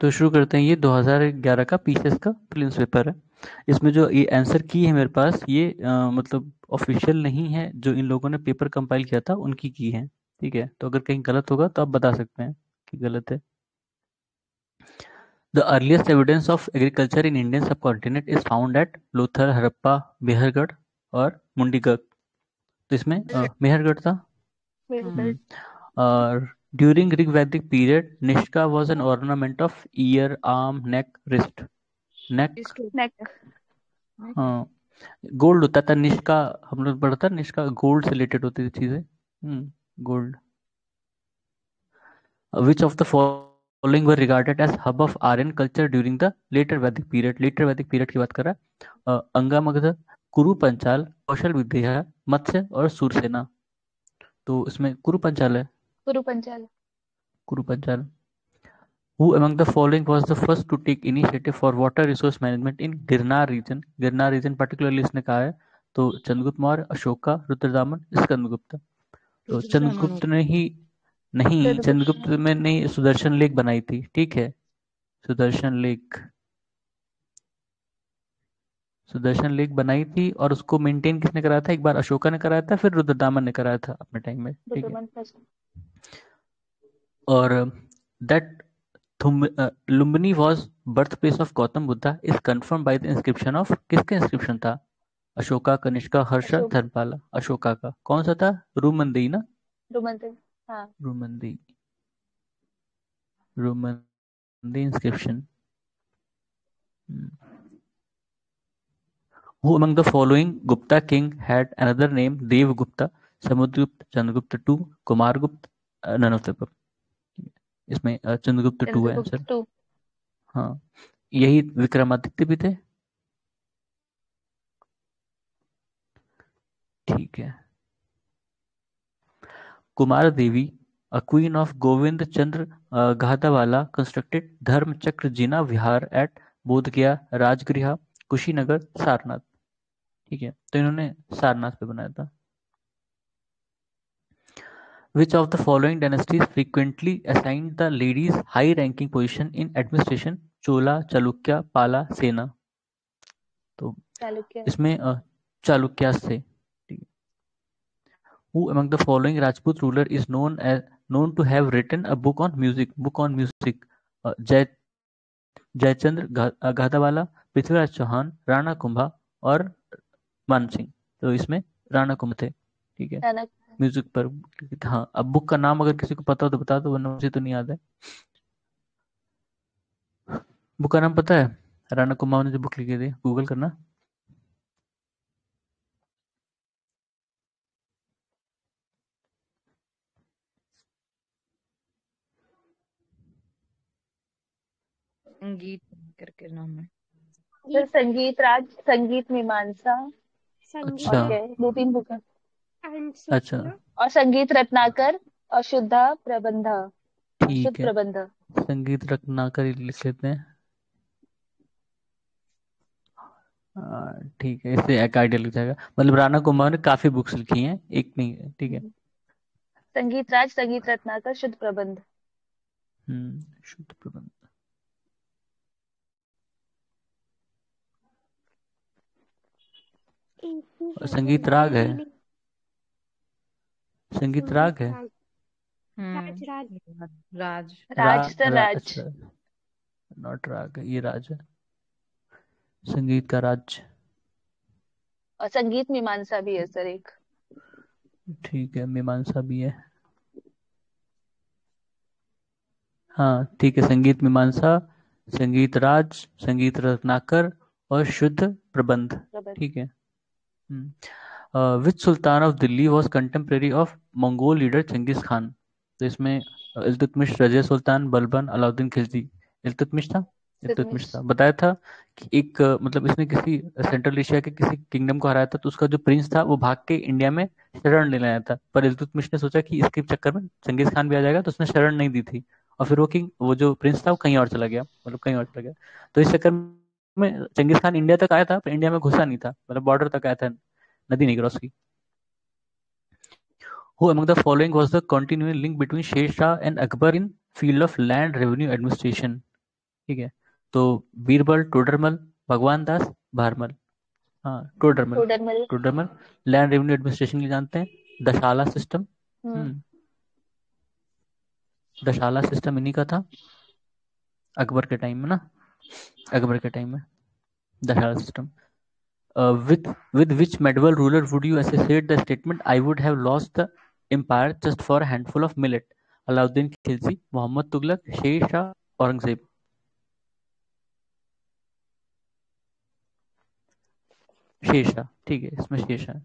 तो शुरू करते हैं। ये 2011 का पीसीएस का प्रीलिम्स पेपर है। इसमें जो ये आंसर की है मेरे पास, ये मतलब ऑफिशियल नहीं है, जो इन लोगों ने पेपर कंपाइल किया था उनकी की है। ठीक है, तो अगर कहीं गलत होगा तो आप बता सकते हैं कि गलत है। The earliest evidence of agriculture in Indian subcontinent is found at Lothal, Harappa, Mehrgarh और मुंडीगढ़। तो इसमें मेहरगढ़ था। बिल्कुल। और during Rigvedic period nishka was an ornament of ear, arm, neck, wrist. Neck. Neck. हाँ, गोल्ड होता था निष्का। हम लोग पढ़ा था निष्का, गोल्ड से रिलेटेड होती थी चीजें। Gold. Which of the following were regarded as hub of Aryan culture during the later Vedic period. Later Vedic period की बात कर रहा है। अंगामगध, कुरु पंचाल, कौशल विद्या, मत्स्य और सूरसेना। तो इसमें कुरु पंचाल है। कुरु पंचाल। कुरु Panchal. Who among the following was the first to take initiative for water resource management in Girnar region? Girnar region particularly इसने कहा है। तो चंद्रगुप्त मौर्य, अशोका, रुद्रदामन, स्कंदगुप्त। तो चंद्रगुप्त ने ही नहीं, चंद्रगुप्त चंद्रगुप्त। में नहीं, सुदर्शन लेक बनाई थी। ठीक है, सुदर्शन लेक। सुदर्शन लेक बनाई थी और उसको मेंटेन किसने कराया था? एक बार अशोका ने कराया था, फिर रुद्रदामन ने कराया था अपने टाइम में। ठीक है। रुद्रमन फर्स्ट। और that Lumbini was birth place of Gautam Buddha is confirm by the inscription of, किसका इंस्क्रिप्शन था? अशोका, कनिष्का, हर्ष, अशोक। धर्मपाला। अशोका का कौन सा था? रूमंदी ना? रुमंती। हाँ। रूमंदी। रूमंदी inscription. Who among the following Gupta king had another name Devgupta? Samudragupta, Chandragupta two, Kumaragupta, none of the above. इसमें चंद्रगुप्त टू है चंद्रगुप्त आंसर। टू। हाँ, यही विक्रमादित्य भी थे। ठीक है। Kumar Devi, a queen of Govind Chandra Gahadavala, constructed Dharma Chakra Jina Vihara at Bodhgaya, Rajgriha, Kushinagar, Sarnath. ठीक है, तो इन्होंने सारनाथ पे बनाया था। Which of the following dynasties frequently assigned the ladies high-ranking position in administration? चोला, चालुक्य, पाला, सेना। तो चालुक्य। इसमें चालुक्यास थे। ठीक है। Who among the following Rajput ruler is known to have written a book on music? Book on music. जय जयचंद्र गाधावाला, पृथ्वीराज चौहान, राणा कुंभा और मान सिंह। तो इसमें राणा कुंभ थे। ठीक है, चाणक्य। म्यूजिक पर। हाँ, अब बुक का नाम अगर किसी को पता हो तो बता दो, वरना मुझे तो नहीं याद है। बुक का नाम पता है? राणा कुंभा ने जो बुक लिखी थी, गूगल करना। संगीत करके नाम है। फिर संगीत राज, संगीत मीमांसा। और अच्छा। क्या है, दो तीन बुक है। अच्छा, और संगीत रत्नाकर। और शुद्धा प्रबंध। शुद्ध ठीक है। प्रबंध। संगीत रत्नाकर ही लिख लेते हैं। ठीक है, इससे एक आइडिया लग जाएगा। मतलब राणा कुंभा ने काफी बुक्स लिखी हैं, एक नहीं है। ठीक है। संगीत राज, संगीत रत्नाकर, शुद्ध प्रबंध। शुद्ध प्रबंध। और संगीत राग है। संगीत राग है। राज। राज तो राज। अच्छा, नॉट राग है, ये राज है। संगीत का राज। और संगीत मीमांसा भी है सर एक। ठीक है, मीमांसा भी है। हाँ ठीक है, संगीत मीमांसा, संगीत राज, संगीत रत्नाकर और शुद्ध प्रबंध। प्रबंध। ठीक है। Which sultan of Delhi was contemporary of Mongol leader Genghis Khan? तो इसमें इल्तुतमिश, रजिया सुल्तान, बलबन, अलाउद्दीन खिलजी। इल्तुतमिश था। इल्तुतमिश इल्तुतमिश। था, बताया था कि एक मतलब इसने किसी सेंट्रल एशिया के किसी किंगडम को हराया था, तो उसका जो प्रिंस था वो भाग के इंडिया में शरण लेने आया था। पर इल्तुतमिश ने सोचा कि इसके चक्कर में चंगेज खान भी आ जाएगा, तो उसने शरण नहीं दी थी। और फिर वो किंग, वो जो प्रिंस था वो कहीं और चला गया, मतलब कहीं और चला गया। तो इस चक्कर में चंगेज खान इंडिया तक आया था, पर इंडिया में घुसा नहीं था, मतलब बॉर्डर तक आया था, नदी नहीं क्रॉस की। Who among the following was the continuing link between Sher Shah and Akbar in field of land revenue administration? ठीक है। तो बीरबल, टोडरमल, भगवान दास, भारमल। हाँ, Todarmal. Todarmal. Todarmal land revenue administration के जानते हैं। दशाला सिस्टम। हम्म। दशाला सिस्टम इन्हीं का था अकबर के टाइम में ना, अकबर के टाइम में दशाला system. With which medieval ruler would you associate the statement, I would have lost the empire just for a handful of millet? Alauddin Khilji, Muhammad Tughlaq, Sher Shah, Aurangzeb. Sher Shah, ठीक है, इसमें Sher Shah.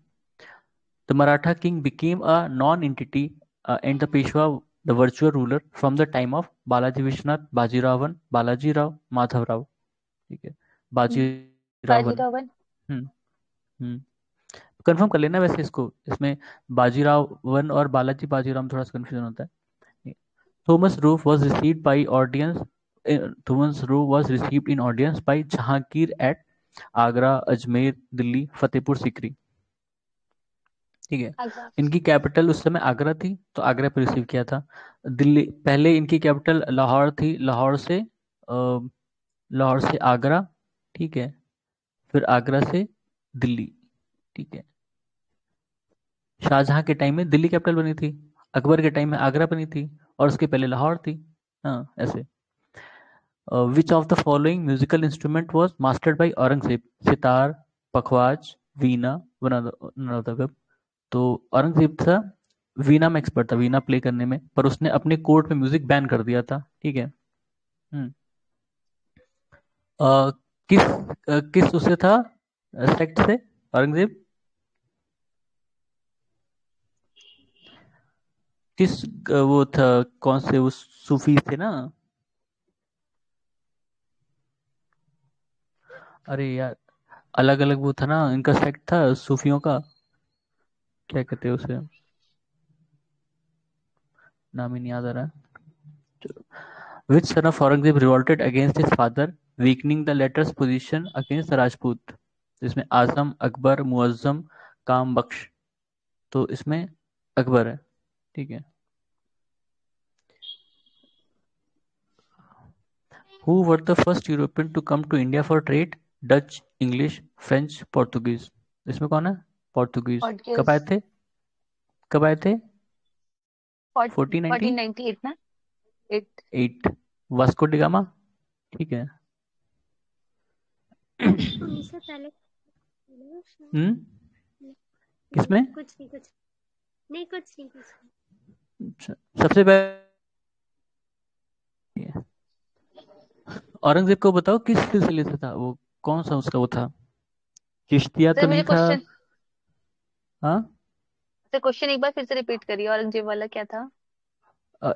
The Maratha king became a non-entity and the Peshwa the virtual ruler from the time of Balaji Vishnath, Baji Ravan, Balaji Rao, Madhav Rao। ठीक है, बाजी रावन। बाजीरावन। हम्म हम्म confirm कर लेना वैसे इसको, इसमें बाजीराव वन और बालाजी बाजीराव में थोड़ा सा कंफ्यूजन होता है। Thomas roof was received by audience Thomas roof was received in audience by Jahangir at Agra, Ajmer, Delhi, Fatehpur Sikri. ठीक है, आगरा। इनकी कैपिटल उस समय आगरा थी, तो आगरा पे रिसीव किया था। दिल्ली, पहले इनकी कैपिटल लाहौर थी, लाहौर से आगरा। ठीक है, फिर आगरा से दिल्ली। ठीक है, शाहजहां के टाइम में दिल्ली कैपिटल बनी थी, अकबर के टाइम में आगरा बनी थी, और उसके पहले लाहौर थी। हाँ, ऐसे। Which of the following musical instrument was mastered by Aurangzeb? Sitar, pakhawaj, veena, none of the above। तो औरंगजेब था, वीणा में एक्सपर्ट था, वीणा प्ले करने में, पर उसने अपने कोर्ट में म्यूजिक बैन कर दिया था। ठीक है। हम्म अ, किस किस उससे था, सेक्ट से, औरंगजेब किस वो था, कौन से, वो सूफी थे ना। अरे यार, अलग अलग वो था ना, इनका सेक्ट था सूफियों का, क्या कहते हैं उसे, नाम ही नहीं याद आ रहा। Which son of Aurangzeb revolted against his father, weakening the latter's position against the Rajput? इसमें आजम, अकबर, मुअज्जम, काम बख्श। तो इसमें अकबर है। ठीक है। Who were the first European to come to India for trade? Dutch, English, French, Portuguese. इसमें कौन है? पोर्तुगीज। कब पोर्टुगीज। आए थे? कब आए थे? 1498 ना। 8। 1498। Vasco da Gama. ठीक है। हमसे पहले हम्म किसमें? कुछ नहीं कुछ नहीं कुछ नहीं कुछ नहीं। अच्छा, सबसे पहले औरंगजेब को बताओ किस सिलसिले से था वो, कौन सा उसका वो था, चिश्तिया तो सर मुझे नहीं था? क्वेश्चन, हाँ, सर क्वेश्चन एक बार फिर से रिपीट करिए, औरंगजेब वाला क्या था?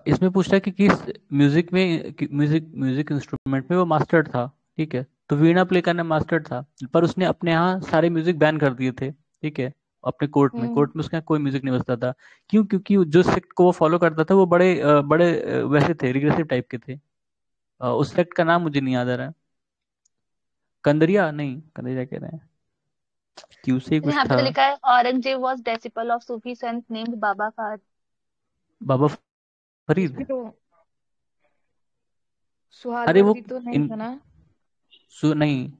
इसमें पूछ रहा है कि किस म्यूजिक में, म्यूजिक इंस्ट्रूमेंट में वो मास्टर था। ठीक है, तो वीणा प्ले करना मास्टर था, पर उसने अपने यहाँ सारे म्यूजिक बैन कर दिए थे। ठीक है, अपने हम्म। कोर्ट में उसके यहाँ कोई म्यूजिक नहीं बजता था। क्यों? क्योंकि जो सेक्ट को वो फॉलो करता था वो वैसे थे, रिग्रेसिव टाइप के थे। उस सेक्ट का नाम मुझे नहीं याद आ रहा है। कंदरिया नहीं, कंदरिया कह रहे हैं, क्यों से ही कुछ यहाँ पे था। तो लिखा है Aurangzeb was disciple of Sufi Sant named बाबा फार। बाबा फरीद। इसमें तो अरे वो सुहालवर्दी तो नहीं इन था ना। नहीं,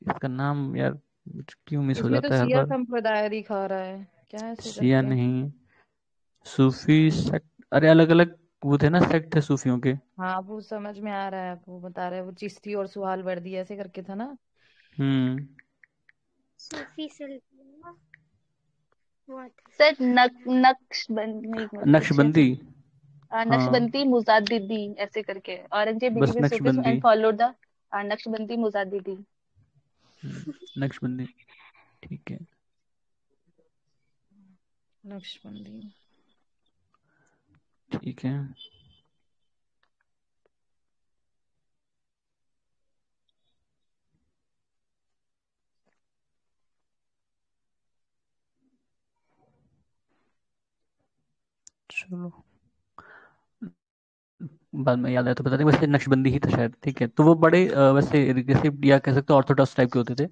इसका नाम यार क्यों मिस हो इसमें तो जाता है हर सिया बार। संप्रदाय दिखा रहा है, क्या ऐसे शिया करके। नहीं, सूफी सेक्ट, अरे अलग अलग वो थे ना, सेक्ट थे सूफियों के। हाँ वो समझ में आ रहा है, वो बता रहा है, वो चिश्ती और सुहालवर्दी ऐसे करके था ना। हम्म सूफी सल्तनत हुआ था। सर नक्शबंदी नहीं, कुछ ऐसे। नक्शबंदी। हाँ, नक्शबंदी मुजाद्दिदी ऐसे करके, औरंगजेब बस believe in Sufis Naqshbandi. And followed the Naqshbandi Mujaddidi. Naqshbandi, ठीक है। नक्शबंदी। ठीक है, चलो बाद में याद आया तो बता दें, वैसे नक्शबंदी ही था शायद। ठीक है, तो वो बड़े वैसे रिग्रेसिव या कह सकते हो ऑर्थोडॉक्स टाइप के होते थे।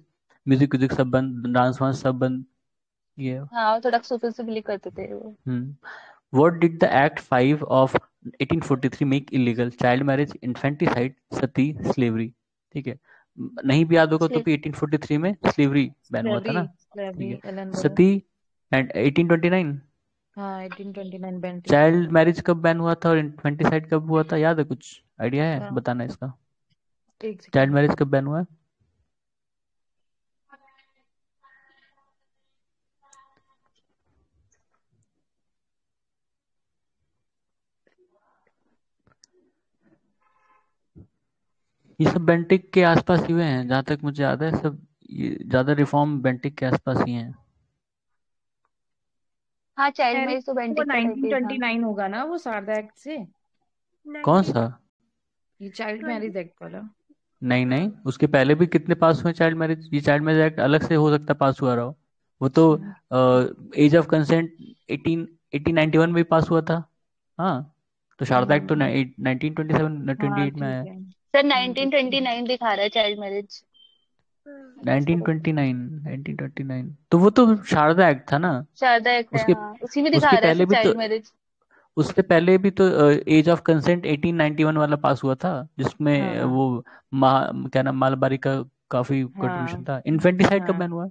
म्यूजिक व्यूजिक सब बंद, डांस वांस सब बंद, ये। हाँ, ऑर्थोडॉक्स सूफीज से बिलीव करते थे वो। What did the Act 5 of 1843 make illegal child marriage, infanticide, Sati, slavery. ठीक है, नहीं भी याद होगा तो भी 1843 में स्लेवरी बैन हुआ था ना। ठीक है, एलन बोरो। सती एंड 1829 हाँ 1829 बेंटिक। चाइल्ड मैरिज कब बैन हुआ था और इन्फेंटिसाइड कब हुआ था, याद है? कुछ आइडिया है हाँ, बताना इसका? एक चाइल्ड सेकंड। मैरिज कब बैन हुआ है? ये सब बेंटिक के आसपास ही हुए हैं जहां तक मुझे याद है। सब ये ज्यादा रिफॉर्म बेंटिक के आसपास ही हैं। हाँ, चाइल्ड शायद मैरिज तो वो बेंटिक का टाइप ही था। 1929 होगा ना, वो शारदा एक्ट से। कौन 1920। सा? ये चाइल्ड मैरिज एक्ट वाला। नहीं नहीं, उसके पहले भी कितने पास हुए चाइल्ड मैरिज। ये चाइल्ड मैरिज एक्ट अलग से हो सकता है पास हुआ रहा हो। वो तो एज ऑफ कंसेंट 1891 में भी पास हुआ था। हाँ, तो शारदा एक्ट तो 1927 हाँ 28 में ठीक आया। है। सर 1929 दिखा रहा है चाइल्ड मैरिज। 1929 1929 तो वो तो शारदा एक्ट था ना। शारदा एक्ट है, उसके हाँ, उसी में दिखा उसके रहा है पहले सर भी तो चाइल्ड मैरिज। उससे पहले भी तो एज ऑफ कंसेंट 1891 वाला पास हुआ था, जिसमें हाँ वो क्या नाम, मालबारी का काफी कंट्रीब्यूशन हाँ था। इन्फेंटिसाइड कब हाँ। बैन हुआ?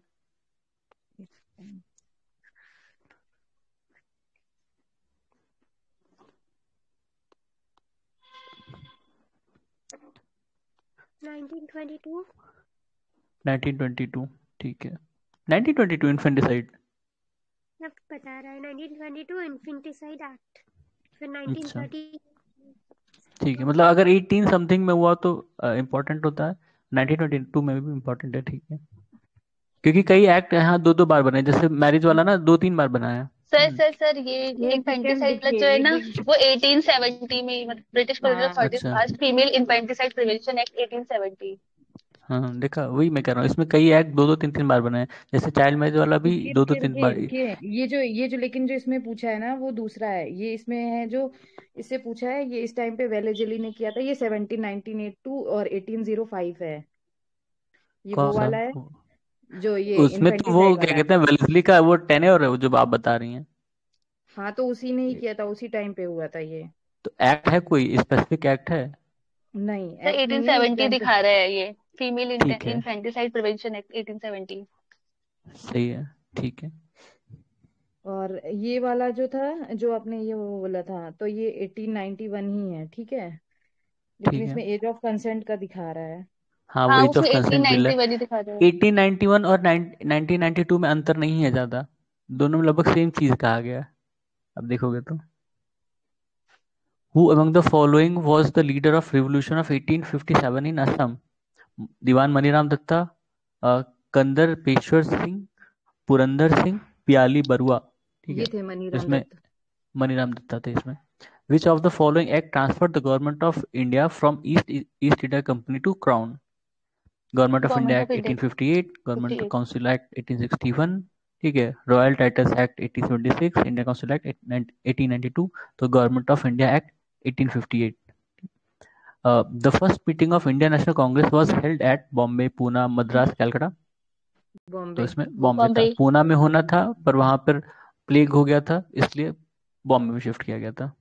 1922। 1922। ठीक है, 1922 इन्फेंटिसाइड। अब बता रहा है 1922 इन्फेंटिसाइड एक्ट। फिर अच्छा 1930। ठीक है, मतलब अगर 18 समथिंग में हुआ तो इम्पोर्टेंट होता है, 1922 में भी इम्पोर्टेंट है। ठीक है, क्योंकि कई एक्ट यहाँ दो दो बार बने, जैसे मैरिज वाला ना 2-3 बार बना है। सर ये एक सेकंड इन्फेंटिसाइड देखिए, जो है ये ना, देख। वो 1870 में, मतलब ब्रिटिश कॉलोनियल हाँ अथॉरिटीज अच्छा, पास फीमेल इन्फेंटिसाइड प्रिवेंशन एक्ट 1870। हाँ देखा, वही मैं कह रहा हूँ, इसमें कई एक्ट 2-2 3-3 बार बने हैं। जैसे चाइल्ड मैरिज वाला भी रुकिए दो दो रुकिए तीन रुकिए बार। रुकिए, ये जो लेकिन जो इसमें पूछा है ना वो दूसरा है। ये इसमें है जो इससे पूछा है, ये इस टाइम पे वेलेजली ने किया था। ये 1982 और 1805 है। ये कौन वो सा? वाला है जो ये उसमें तो वो इन्फेंटिसाइड क्या वाला है। कहते हैं, वेलेस्ली का वो टेन्योर है, वो जो आप बता रही हैं। हाँ तो उसी ने ही किया था, उसी टाइम पे हुआ था ये। तो एक्ट है, कोई स्पेसिफिक एक्ट है? नहीं सर एक्ट नहीं है, ये 1870 ट्वेंटी। दिखा रहा है ये, फीमेल ठीक है, इन्फेंटिसाइड प्रिवेंशन एक्ट 1870। सही है, ठीक है। और ये वाला जो था, जो आपने ये वो बोला था, तो ये 1891 ही है, ठीक है। लेकिन ठीक है, इसमें एज ऑफ कंसेंट का दिखा रहा है। हाँ वो हाँ, एज ऑफ उसमें कंसेंट बिल है। 1891 ही दिखा रहा है। 1891 और 1992 में अंतर नहीं है ज्यादा, दोनों में लगभग सेम चीज कहा गया है। अब देखोगे तो, who among the following was the leader of revolution of 1857 इन असम? दीवान मनीराम दत्ता, कंदर पेशवर सिंह, पुरंदर सिंह, पियाली बरुआ। ठीक ये है, थे तो मनीराम इसमें दत्त। मनीराम दत्ता थे इसमें। Which of the following act transfer the government of India from East East India Company to crown? Government of India government of act India 1858, government 58। Council act 1861, ठीक है, royal titles act 1876, Indian council act 1892, तो government of India act 1858। The first meeting of Indian national Congress was held at Bombay, Poona, Madras, Calcutta. तो बॉम्बे। इसमें बॉम्बे था, बॉम्बे। पूना में होना था पर वहां पर प्लेग हो गया था, इसलिए बॉम्बे में शिफ्ट किया गया था।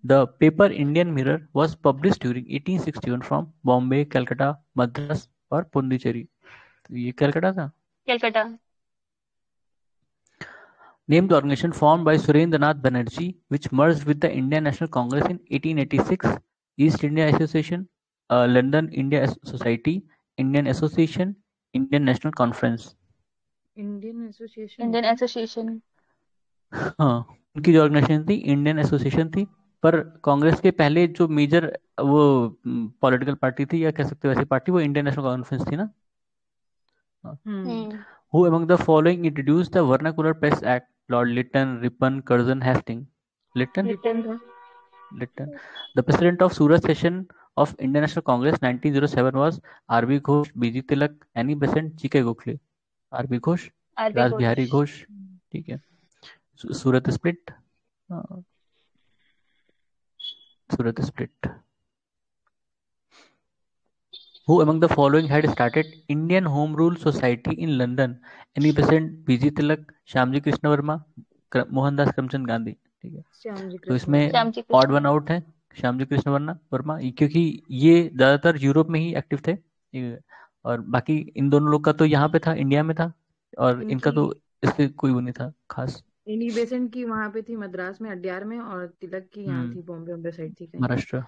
The paper Indian mirror was published during 1861 from Bombay, Calcutta, Madras और पुडुचेरी। तो ये कलकत्ता था। Calcutta. Name the organization formed by Surendranath Banerjee which merged with the Indian National Congress in 1886. East India Association, London India Society, Indian Association, Indian National Conference। Indian association Indian क्या? Association. हाँ, उनकी जो organisation थी Indian association थी। पर कांग्रेस के पहले जो मेजर वो पॉलिटिकल पार्टी थी, या कह सकते हो वैसी पार्टी, वो इंडियन नेशनल कॉन्फ्रेंस थी ना। हम्म। Who among the following introduced the Vernacular Press Act? Lord Lytton, Ripon, Curzon, Hastings? Lytton? Liton था। Lytton. The president of Surat session of Indian National Congress 1907 was R.B. Ghosh, B.G. Tilak, Annie Besant, G.K. Gokhale। R.B. Ghosh, R B Ras Ghosh. Bihari Ghosh. ठीक है, Surat split, Surat split. Who among the following had started Indian Home Rule Society in London? Annie Besant, B.G. Tilak, Shyamji Krishna Verma, Mohandas Karamchand Gandhi। ठीक है। श्याम जी तो कृष्ण इसमें Verma. Shyam ji odd Krishna. One out है श्याम जी कृष्ण वर्मा, क्योंकि ये ज्यादातर यूरोप में ही एक्टिव थे। और बाकी इन दोनों लोग का तो यहाँ पे था, इंडिया में था, और इनका इनकी तो इससे कोई वो नहीं था खास। इनी बेसेंट की वहां पे थी मद्रास में अड्यार में, और तिलक की यहाँ हम्म थी बॉम्बे बॉम्बे साइड थी कहीं। Maharashtra.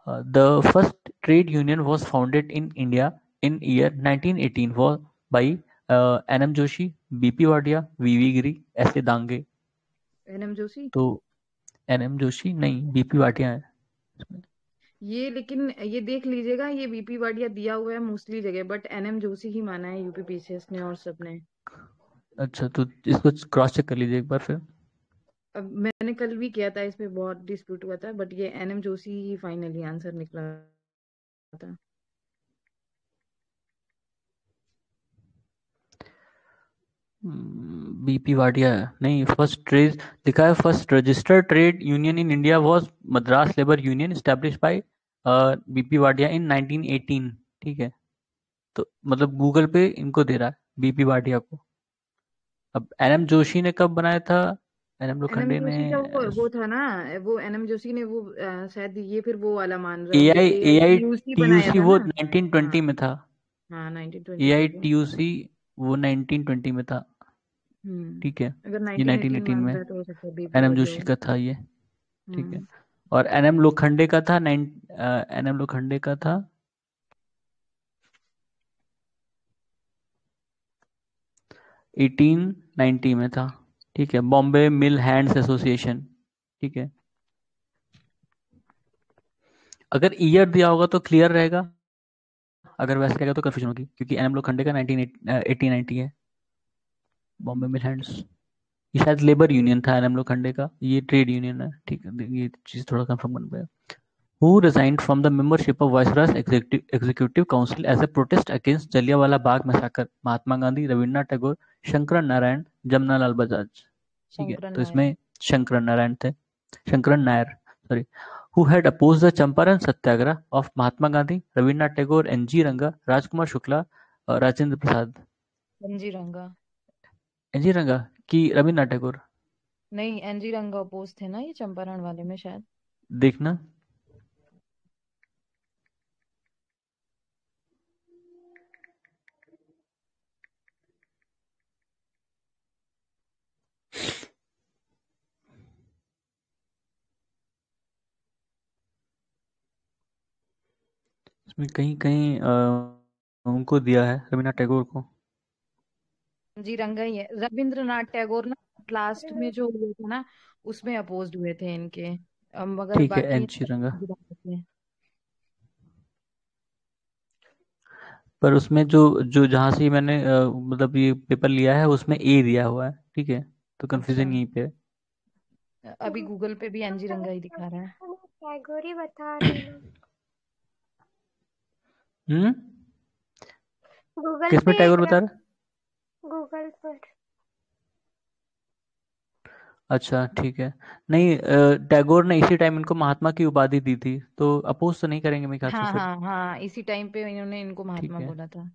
The first trade union was founded in India in year 1918 was by N.M. Joshi, B P Wadia, V V Giri, ऐसे दांगे। एनएम जोशी। तो एनएम जोशी नहीं, बीपी वाडिया है इसमें। ये लेकिन ये देख लीजिएगा, ये बीपी वाडिया दिया हुआ है मोस्टली जगह, बट एनएम जोशी ही माना है यूपी पीसीएस ने और सबने। अच्छा, तो इसको क्रॉस चेक कर लीजिए एक बार फिर। अब मैंने कल भी किया था, इसमें बहुत डिस्प्यूट हुआ था, बट ये एनएम जोशी ही फाइनली आंसर निकला था। बीपी वाडिया है नहीं। फर्स्ट ट्रेड लिखा है, first registered trade union in India was Madras labour union established by B P Wadia in 1918। ठीक है, तो मतलब गूगल पे इनको दे रहा है बीपी वाडिया को। अब एनएम जोशी ने कब बनाया था? एनएम एनएम लोखंडे ने जोशी का वो था ना, वो एनएम जोशी ने वो शायद ये फिर वो वाला मान रहे होंगे, एआई एआई एआईटीयूसी बनाया टीयूसी था वो ना। 1920 हाँ में था। हाँ, 1920 एआई में भी। टीयूसी वो 1920 में था। ठीक है, अगर ये 1918 1918 मान में रहा है तो हो सकता है बीपी एनएम वाडिया जोशी हो। का था ये। ठीक है, हम्म। और एनएम लोखंडे का था एनएम लोखंडे का था 1890 में था। ठीक है, बॉम्बे मिल हैंड्स एसोसिएशन। ठीक है, अगर ईयर दिया होगा तो क्लियर रहेगा, अगर वैसे रहेगा तो कंफ्यूजन होगी, क्योंकि एनएम लोखंडे का 1890 है। बॉम्बे मिल हैंड्स ये शायद लेबर यूनियन था, एनएम लोखंडे का ये ट्रेड यूनियन है। ठीक है, ये चीज थोड़ा कंफर्म बन गया। Who resigned from the membership of Viceroy's Executive Council as a protest against Jallianwala Bagh मैसाकर? महात्मा गांधी, रविन्द्रनाथ टैगोर, शंकरन नारायण, जमनालाल बजाज। ठीक है, शंकरन तो नायर। इसमें शंकरन नारायण थे, Shankaran Nair sorry. Who had opposed the Champaran Satyagraha of Mahatma Gandhi, Rabindranath Tagore, N G Ranga, Rajkumar Shukla, Rajendra Prasad. N G Ranga. N G Ranga की रविन्द्रनाथ टैगोर? नहीं, एनजी रंगा अपोज थे ना ये चंपारण वाले में शायद। देखना। इसमें कहीं कहीं उनको दिया है रविन्द्रनाथ टैगोर को। एनजी रंगा ही है। रविंद्रनाथ टैगोर ना लास्ट में जो हुए थे ना, उसमें अपोज्ड हुए थे इनके, मगर ठीक है, बाकी एनजी रंगा। गिरा देते हैं। पर उसमें जो जो जहाँ से मैंने मतलब ये पेपर लिया है उसमें ए दिया हुआ है। ठीक है, तो अच्छा, कंफ्यूजन यहीं पे है। अभी गूगल पे भी एनजी रंगा ही दिखा रहा है। टैगोर ही बता रही हूँ। हम्म, गूगल किसमें पे टैगोर बता रहा? गूगल पर। अच्छा ठीक है। नहीं, टैगोर ने इसी टाइम इनको महात्मा की उपाधि दी थी, तो अपोज तो नहीं करेंगे मेरे ख्याल से हाँ फिर। हाँ हाँ, इसी टाइम पे इन्होंने इनको ठीक महात्मा है, बोला था।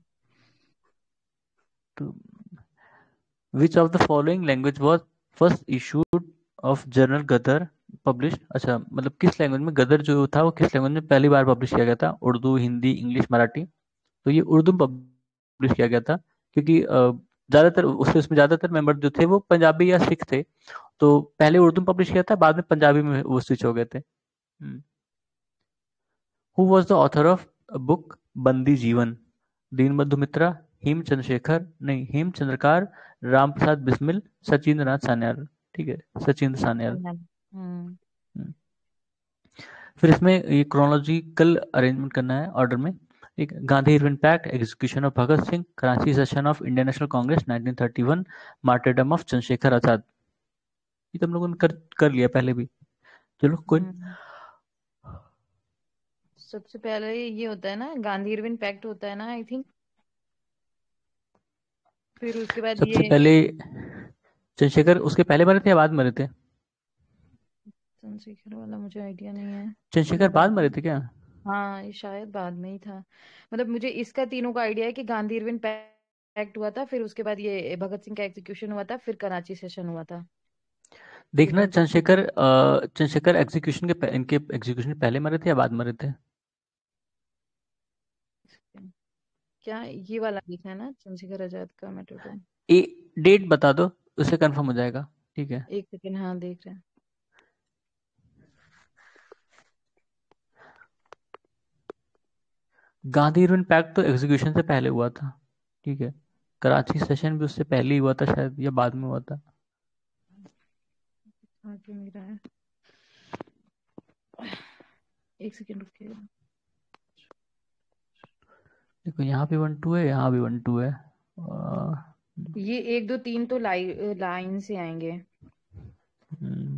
तो which of the following language was first issued of journal Ghadar publish? अच्छा, मतलब किस लैंग्वेज में गदर जो था वो किस लैंग्वेज में पहली बार पब्लिश किया गया था? उर्दू, हिंदी, इंग्लिश, मराठी? तो ये उर्दू पब्लिश किया गया था, क्योंकि ज्यादातर उसमें ज्यादातर मेंबर जो थे वो पंजाबी या सिख थे, तो पहले उर्दू में पब्लिश किया था, बाद में पंजाबी में वो स्विच हो गए थे। Who was the author of book बंदी जीवन? दीन बंधु मित्रा, हेम चंद्रशेखर नहीं, हेम चंद्रकार, राम प्रसाद बिस्मिल, सचिंद्र नाथ सान्याल। ठीक है, सचिंद्र सान्याल। हम्म। हम्म। फिर इसमें ये क्रोनोलॉजिकल अरेंजमेंट करना है ऑर्डर में। ठीक है, Gandhi Irwin pact, execution of Bhagat Singh, Karachi session of Indian national Congress 1931, martyrdom of Chandrashekhar Azad. ये तो हम लोगों ने कर लिया पहले भी। चलो कोई। हम्म। सबसे पहले ये होता है ना, गांधी इरविन पैक्ट होता है ना आई थिंक। फिर उसके बाद सबसे ये पहले चंद्रशेखर उसके पहले मरे थे या बाद मरे थे? चंद्रशेखर वाला मुझे आइडिया नहीं है। चंद्रशेखर मैं बाद बता, मरे थे क्या? हाँ ये शायद बाद में ही था। मतलब मुझे इसका तीनों का आइडिया है कि गांधी इरविन पैक्ट हुआ था, फिर उसके बाद ये भगत सिंह का एग्जीक्यूशन हुआ था, फिर कराची सेशन हुआ था। देखना श्रीलंका चंद्रशेखर इनके एग्जीक्यूशन पहले मरे थे या बाद मरे थे? क्या ये वाला लिखा है ना, चंद्रशेखर आजाद का मेट्रोडोम? ए डेट बता दो, उससे कंफर्म हो जाएगा। ठीक है, एक सेकेंड, हाँ देख रहे हैं। गांधी इरविन पैक्ट तो एग्जीक्यूशन से पहले हुआ था। ठीक है, कराची सेशन भी उससे पहले ही हुआ था शायद, या बाद में हुआ था। हाँ क्यों नहीं रहा है, एक सेकेंड रुकिएगा। देखो यहाँ भी 1-2 है, यहाँ भी 1-2 है। ये 1 2 3 तो लाइन से आएंगे।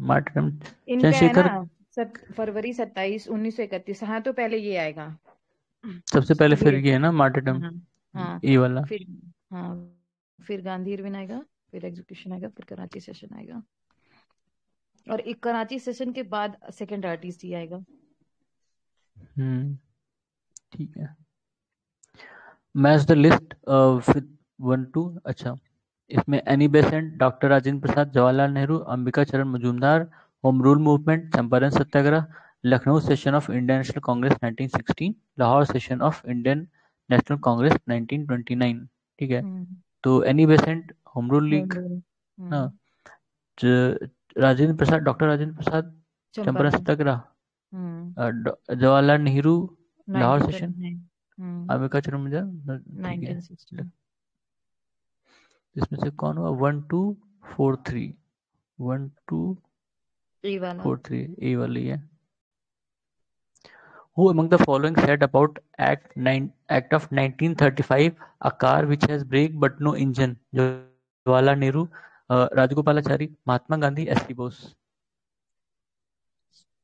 मार्टिन इनका है ना चंद्रशेखर फरवरी 27 1931, हाँ तो पहले ये आएगा। सबसे पहले, फिर डेट, ये है ना मार्टिन, हाँ हाँ, ये वाला। फिर हाँ, फिर गांधी इरविन आएगा, फिर एग्जीक्यूशन आएगा, फिर कराची सेशन आएगा, और एक कराची सेशन के बाद सेकंड आरटीसी आएगा। ठीक है, मैच द लिस्ट फिर 1-2। अच्छा, इसमें Annie Besant, doctor Rajendra Prasad, Jawaharlal Nehru, Ambika चरण Majumdar, home rule movement, Champaran Satyagraha, Lucknow session of Indian national Congress 1916, Lahore session of Indian national Congress 1929। ठीक है, तो Annie Besant, home rule league, हाँ, राजेंद्र प्रसाद, डॉक्टर राजेंद्र प्रसाद, चंपारण चंपारण, सत्याग्रह, जवाहरलाल नेहरू, लाहौर सेशन, 1939, अंबिका चरण मजूमदार। ठीक है, 1916। इसमें से कौन हुआ? 1-2-4-3, 1-2 ये वाला 4-3, ए वाली है। Who among the following said about Act of 1935, a car which has brake but no engine? Jawaharlal Nehru, Rajagopalachari, Mahatma Gandhi, S C Bose.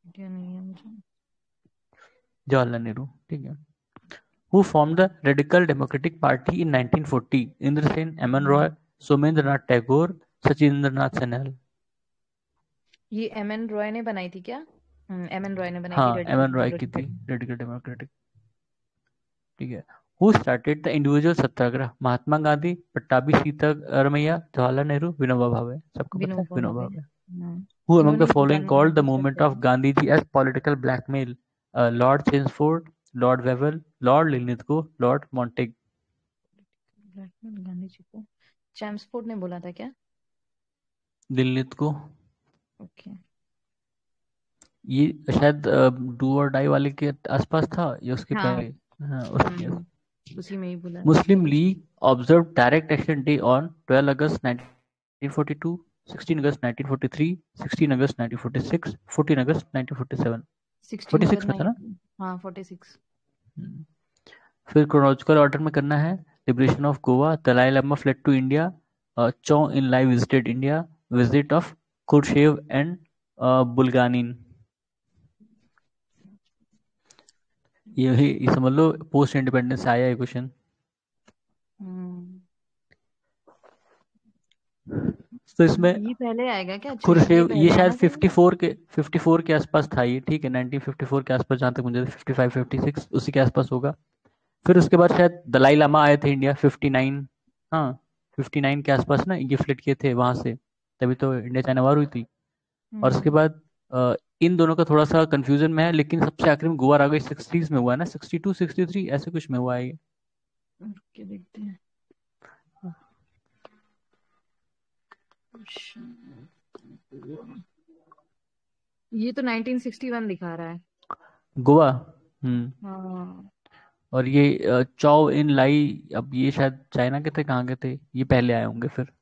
क्या नहीं है मुझे। जवाहरलाल नेहरू। ठीक है। Who formed the Radical Democratic Party in 1940? Indra Sen, M N Roy, Somendra Nath Tagore, Sachindra Nath Sanyal. ये एम एन रॉय ने बनाई थी क्या? एम एन रॉय ने बनाई थी हाँ, रेडिकल एमएन रॉय की थी, डेमोक्रेटिक। Radical democratic. ठीक है। Who started the individual satyagraha? Mahatma Gandhi, Pattabhi Sitaramayya, Jawaharlal Nehru, Vinoba Bhave. सबको पता है, विनोबा विनोबा भावे। भावे। हाँ, हु अमंग द इन्होंने following gun called the discuss movement करा। Of Gandhi ji as political blackmail? Lord Chelmsford, Lord Wavell, Lord Linlithgow, Lord Montagu. Gandhi ji को चैम्सफोर्ड ने बोला था क्या? लिनलिथगो। ओके। ये शायद डू और डाई वाले के आसपास था या उसके हाँ, पहले? हाँ, उसके। उसी में ही बोला। Muslim League observed Direct Action Day on 12 August 1942, 16 August 1943, 16 August 1946, 14 August 1947। 16 अगस्त 46 में था ना? 19, हाँ 46। हम्म। फिर क्रोनोलॉजिकल ऑर्डर में करना है। Liberation of Goa, Dalai Lama fled to India, Chou En Lai visited India, visit of Khrushchev and Bulganin. ये समझ लो, पोस्ट इंडिपेंडेंस आया है क्वेश्चन। तो इसमें ये पहले आएगा क्या? अच्छा, ये खुर्शेव, ये पहले शायद आना चाहिए। 54 के आसपास था ये। ठीक है, 1954 के आसपास, जहाँ तक मुझे 55 56 उसी के आसपास होगा। फिर उसके बाद शायद दलाई लामा आए थे इंडिया 59। हाँ, 59 के आसपास ना ये फ्लिट किए थे वहां से, तभी तो इंडिया चाइना वार हुई थी। और उसके बाद इन दोनों का थोड़ा सा कंफ्यूजन में है, लेकिन सबसे आखिरी में गोवा आ गई 60s में हुआ है ना, 62 63 ऐसे कुछ में हुआ है ये। क्या देखते हैं। ये तो 1961 दिखा रहा है। गोवा। हाँ, और ये चौ इन लाई, अब ये शायद चाइना के थे, कहाँ के थे, ये पहले आए होंगे। फिर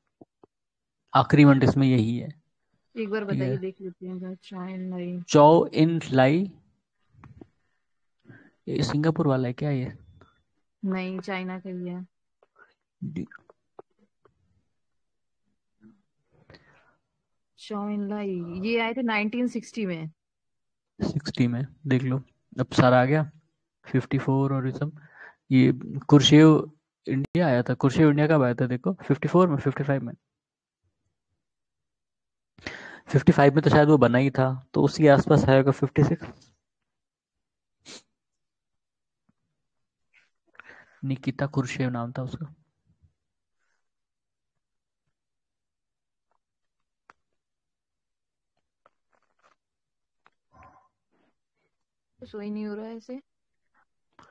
आखिरी इवेंट इसमें यही है। एक बार ठीक बताइए, है, देख लेते हैं। चाइना नहीं, चौ इन लाई, ये सिंगापुर वाला है क्या ये? नहीं चाइना का ही है। चाइना, ये आए थे 1960 में। 60 में, देख लो, अब सारा आ गया 54 और ये सब। ये कुर्शेव इंडिया आया था, कुर्शेव इंडिया कब आया था देखो, 54 में, 55 में। 55 में तो शायद वो बना ही था, तो उसी के आसपास आएगा 56। निकिता कुर्शेव नाम था उसका। सो ही नहीं हो रहा है ऐसे।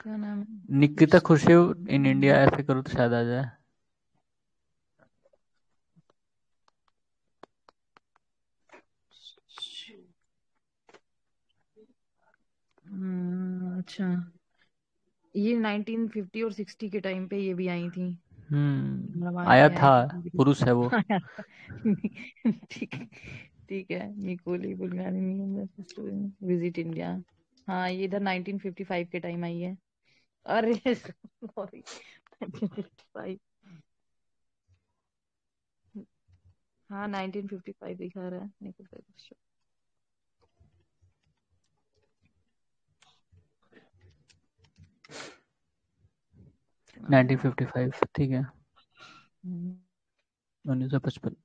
क्या नाम है? निकिता खुर्शीद इन इंडिया, ऐसे करो तो शायद आ जाए। अच्छा, ये 1950 और 60 के टाइम पे ये भी आई थी। मतलब आए आया थे, था, आए थे। पुरुष है वो। आया था। ठीक, ठीक है। निकोली बुल्गारिया विजिट इंडिया। हाँ, ये इधर 1955 के टाइम आई है। अरे सॉरी, 1955। हाँ, 1955 दिखा रहा है। निकोली 1955, ठीक है, 1955।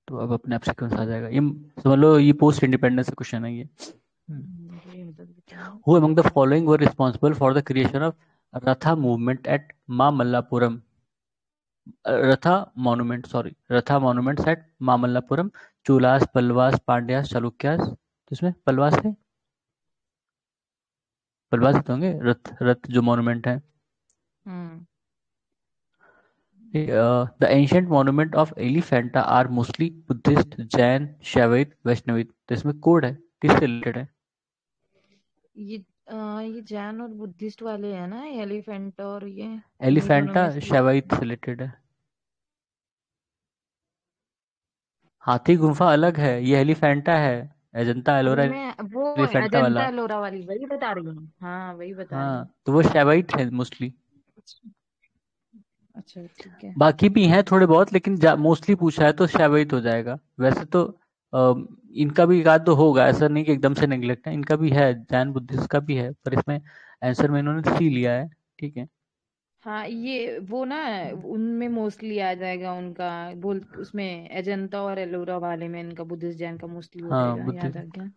तो अब अपने आप सीक्वेंस आ जाएगा ये, समझ लो ये पोस्ट इंडिपेंडेंस से क्वेश्चन है ये। Who among the following were responsible for the creation of Ratha movement at Mamallapuram? Ratha monuments at Mamallapuram. Cholas, Palwas, Pandyas, Chalukyas। तो इसमें पलवास है, पलवास तो होंगे, रथ रथ जो मॉन्यूमेंट है। The ancient monument of Elephanta are mostly Buddhist, Jain, Shaivite, Vaishnavite। तो इसमें code है, किससे रिलेटेड है? ये जैन और बुद्धिस्ट वाले हैं ना, एलिफेंट और ये इन्हीं दोनों एलिफेंटा में से। शैवाइट से रिलेटेड है। हाथी गुफा अलग है, ये एलिफेंटा है। अजंता अरे एलोरा मैं वो एलिफेंटा अजंता वाला। एलोरा वाली वही बता रही हूँ। हाँ, वही बता रही हूँ। हाँ, तो वो शैवाइट है मोस्टली। अच्छा, ठीक है। बाकी भी हैं थोड़े बहुत, लेकिन मोस्टली पूछा है तो शैवाइट हो जाएगा। वैसे तो इनका भी एक आध तो होगा, ऐसा नहीं कि एकदम से नेग्लेक्ट है, इनका भी है, जैन बुद्धिस्ट का भी है, पर इसमें आंसर में इन्होंने सी लिया है। ठीक है। हाँ, ये वो ना, उनमें मोस्टली आ जाएगा उनका। बोल उसमें अजंता और एलोरा वाले में इनका बुद्धिस्ट जैन का मोस्टली हो हाँ, जाएगा। याद आ गया।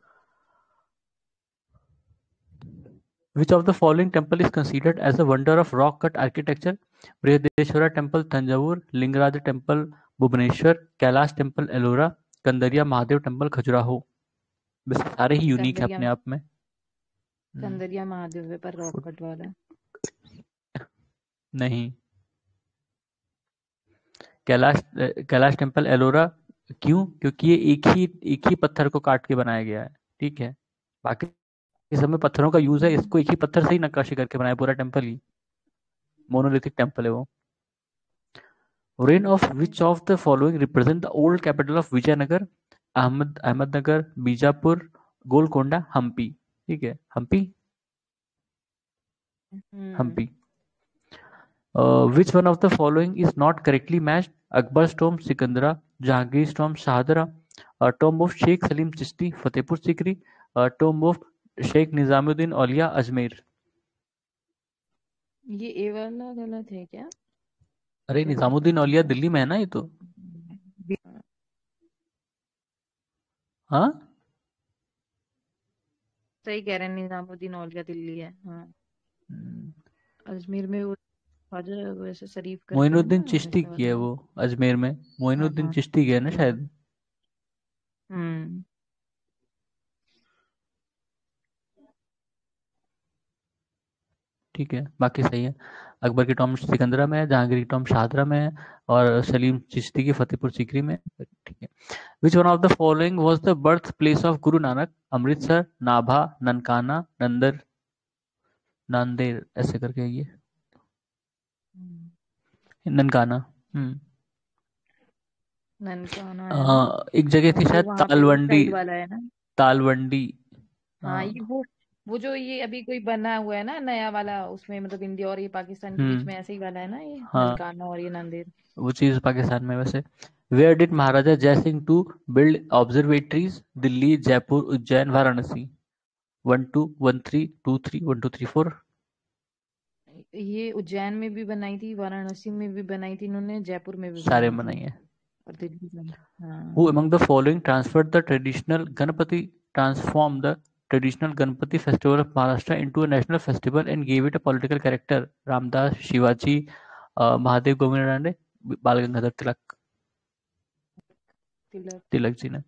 Which of the following temple is considered as a wonder of rock cut architecture? Brihadeshwara Temple, Tanjavur; Lingaraja Temple, Bhubaneswar; Kailash Temple, Ellora; Kandariya Mahadev Temple, Khajuraho। वैसे सारे ही यूनिक है कंदरिया अपने आप में। कंदरिया महादेव है पर रॉक कट वाला। नहीं, कैलाश कैलाश टेम्पल एलोरा। क्यों? क्योंकि ये एक ही पत्थर को काट के बनाया गया है। ठीक है, बाकी इस सब में पत्थरों का यूज है, इसको एक ही पत्थर से ही नक्काशी करके बनाया पूरा टेम्पल ही। मोनोलिथिक टेम्पल है वो। Reign of which of the following represent the old capital of Vijayanagar? Ahmednagar, Bijapur, Golconda, Hampi. ठीक है, Hampi. Hampi. Which one of the following is not correctly matched? Akbar's tomb, Sikandra; Jahangir's tomb, Shahadra; tomb of Sheikh Salim Chishti, Fatehpur Sikri; tomb of Sheikh Nizamuddin Auliya, Ajmer। ये ए वाला गलत है क्या? अरे निजामुद्दीन औलिया दिल्ली में है ना ये तो। हाँ, सही कह रहे हैं, निजामुद्दीन औलिया दिल्ली है। हाँ, अजमेर में वो ख्वाजा वैसे शरीफ करके है मोइनुद्दीन ना, चिश्ती वैसे की है वाला है। वो, अजमेर में मोइनुद्दीन हाँ। चिश्ती की है ना शायद। हम्म। ठीक है, बाकी सही है। अकबर की टॉम सिकंदरा में है, जहांगीर की टॉम शाहदरा में है, और सलीम चिश्ती की फतेहपुर सीकरी में। ठीक है। Which one of the following was the birth place of Guru Nanak? Amritsar, Nabha, Nankana, Nanded, ऐसे करके ये ननकाना। ननकाना है ना, एक जगह थी वो शायद वहां पे उस तालवंडी। साइड वाला है ना। तालवंडी। हाँ, ये वो जो ये अभी कोई बना हुआ है ना नया वाला, उसमें मतलब इंडिया और ये पाकिस्तान के बीच में ऐसे ही वाला है ना, ये हाँ, ननकाना और ये नांदेड़। वो चीज पाकिस्तान में वैसे। Where did Maharaja Jai Singh to build observatories? Delhi, Jaipur, Ujjain, Varanasi. 1213 23 1234। ये उज्जैन में भी बनाई थी, वाराणसी में भी बनाई थी इन्होंने, जयपुर में भी सारे बनाई थी बनाई है। और दिल्ली में। हाँ। Who among the following transformed the traditional Ganpati festival of Maharashtra into a national festival and gave it a political character? Ramdas, Shivaji, Mahadev Govinda, Bal Gangadhar Tilak। तिलक। तिलक जी ने।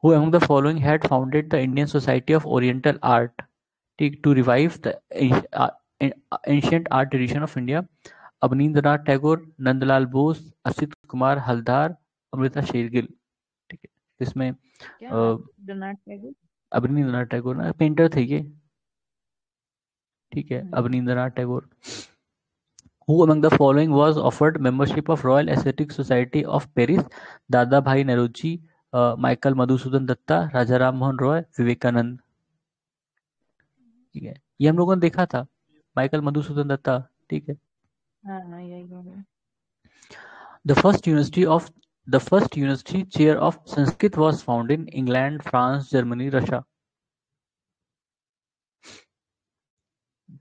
Who among the following had founded the Indian Society of Oriental Art? ठीक, to revive the ancient art tradition of India, Abanindranath Tagore, Nandalal Bose, Asit Kumar Haldar, Amrita Shergil. ठीक है, इसमें क्या रवींद्रनाथ टैगोर? अवनींद्रनाथ टैगोर ना painter थे ये। ठीक है, Abanindranath Tagore. Who among the following was offered membership of Royal Aesthetic Society of Paris? दादा भाई नरोजी, माइकल मधुसूदन दत्ता, राजा राम मोहन रॉय, विवेकानंद। ठीक है, ये हम लोगों ने देखा था, माइकल मधुसूदन दत्ता। ठीक है। हाँ यही होगा। The first university chair of Sanskrit was found in England, France, Germany, Russia.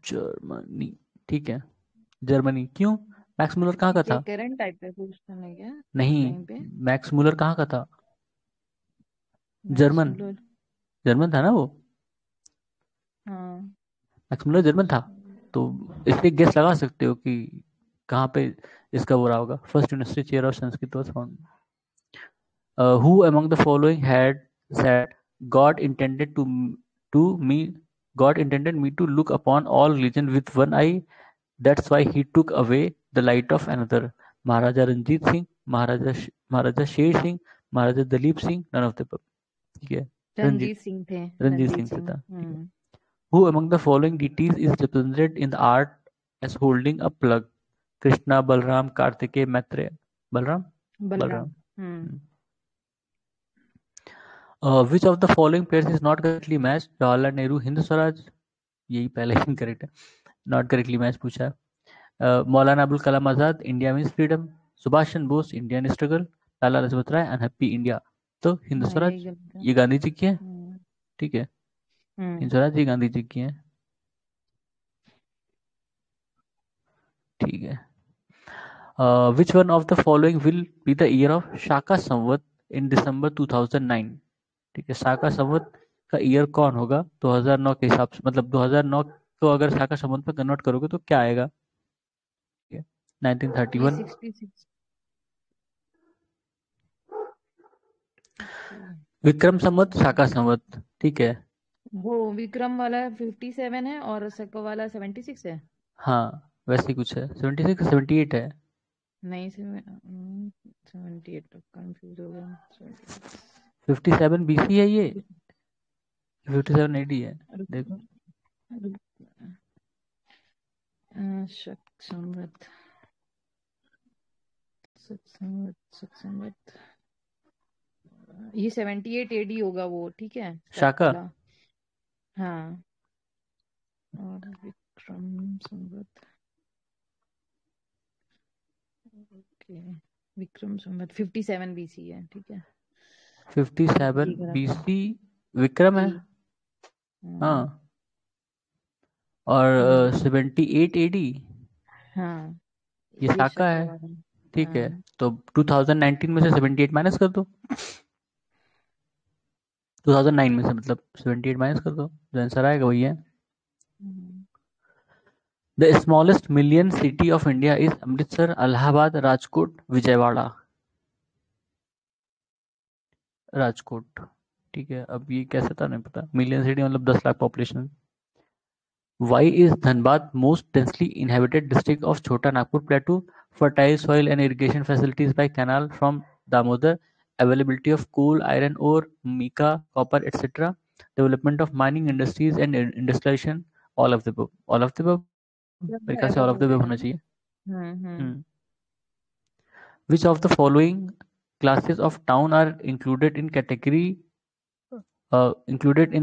Germany. ठीक है, जर्मनी। क्यों? मैक्स मुलर कहाँ का था? करंट टाइप का क्वेश्चन है क्या? नहीं, टाइम पे मैक्स मुलर कहाँ का था? जर्मन। मैक्स जर्मन था ना वो। हाँ मैक्स मुलर जर्मन था, तो इसलिए गेस लगा सकते हो कि कहाँ पे इसका वो रहा होगा। First university chair of Sanskrit was found. Who among the following had said, God intended to me God intended me to look upon all religion with one eye, that's why he took away the light of another? Maharaja Ranjit Singh, Maharaja Sher Singh, Maharaja Dalip Singh, none of the above. ठीक है, रंजीत सिंह थे। रंजीत सिंह से था। ठीक है। Who among the following deities is represented in the art as holding a plug? Krishna, Balram, Kartikeya, Maitreya. Balram. Balram. Which of the following pairs is not correctly matched? Jawaharlal Nehru, Hind Swaraj, यही पहले ही correct है, not correctly match पूछा है। Maulana Abul Kalam Azad, India means freedom, Subhash Chandra Bose, Indian struggle, Lala Lajpat Rai, unhappy India. तो हिंद स्वराज ये गांधी जी की है। ठीक है, हिंद स्वराज ये गांधी जी की है। ठीक है। Which one of the following will be the year of Shaka Samvat in December 2009? ठीक है, शाका संवत का ईयर कौन होगा 2009 के हिसाब से, मतलब 2009 को अगर शाका संवत पे कन्वर्ट करोगे तो क्या आएगा? 1931। 366। विक्रम संवत, शाका संवत। ठीक है, वो विक्रम वाला 57 है और शक वाला 76 है। हाँ वैसे कुछ है, 76 78 है। नहीं 78 तो कंफ्यूज हो गया। 57 BC है ये, 57 AD है। देखो शक संवत ये 78 AD होगा वो। ठीक है, शाका। हाँ, और विक्रम संवत विक्रम संवत 57 BC है। ठीक है, 57 BC विक्रम है। हाँ, और 78 AD हाँ ये शाका है। ठीक है, तो 2019 में से 78 माइनस कर दो, 2009 में से मतलब 78 माइनस कर दो, जो आंसर आएगा वही है। The smallest million city of India is Amritsar, Allahabad, Rajkot, Vijayawada. Rajkot. ठीक है, अब ये कैसे था नहीं पता। मिलियन सिटी मतलब 10 lakh population. Why is Dhanbad most densely inhabited district of Chota Nagpur Plateau? Fertile soil and irrigation facilities by canal from Damodar, availability of coal, iron ore, mica, copper, etc. Development of mining industries and industrialization. All of the above. All of the above. मेरे ख्याल से all of the above होना चाहिए। Which of the following classes of town are included in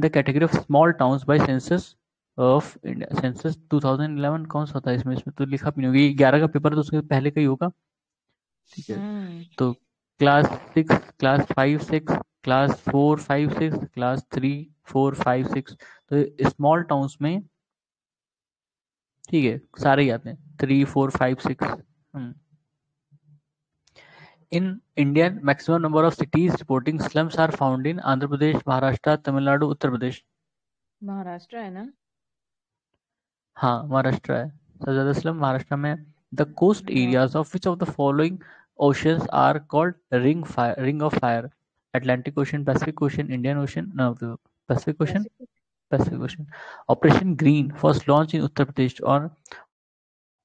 the category of small towns by census of India? Census 2011 कौन सा था? इसमें तो लिखा भी नहीं होगी, 11 का पेपर तो उसके पहले का ही होगा। ठीक है, तो क्लास 6, क्लास 5 6, क्लास 4 5 6, क्लास 3 4 5 6। तो स्मॉल टाउन्स में ठीक है सारे ही आते हैं 3 4 5 6। In Indian maximum number of cities reporting slums are found in Andhra Pradesh, Maharashtra, Tamil Nadu, Uttar Pradesh. Maharashtra है ना? हाँ महाराष्ट्र है, सबसे ज्यादा स्लम महाराष्ट्र में। The coast areas of which of the following oceans are called ring of fire? Atlantic Ocean, Pacific Ocean, Indian Ocean, none of the Pacific Ocean. Pacific Ocean. Operation Green was launched in Uttar Pradesh on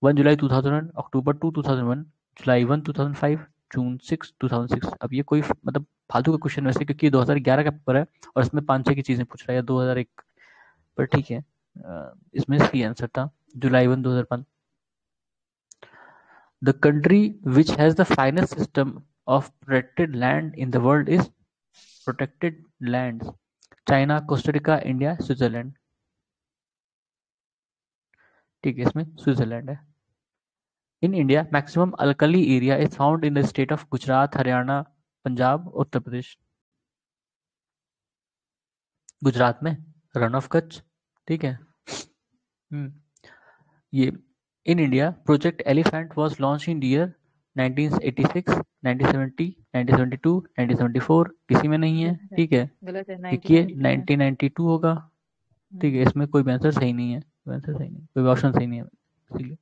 1 July 2000, October 2, 2001, July 1, 2005, June 6, 2006. अब ये कोई मतलब फालतू का question वैसे, क्योंकि 2011 का paper है और इसमें 5-6 की चीजें पूछ रहा है, 2001, पर ठीक है। इसमें सी आंसर था, जुलाई 1, 2005. The country which has the finest system of protected land in the world is protected lands. China, Costa Rica, India, Switzerland. ठीक है, इसमें स्विट्जरलैंड है. In India, maximum alkali area is found in the state of Gujarat, Haryana, Punjab, Uttar Pradesh. Gujarat में run of Kutch. ठीक है. ये in India, Project Elephant was launched in year 1986, 1970, 1972, 1974. किसी में नहीं है. ठीक है, गलत है, क्योंकि 1992 है। 1992 होगा. ठीक है, इसमें कोई आंसर सही नहीं है, कोई ऑप्शन सही नहीं है, इसीलिए.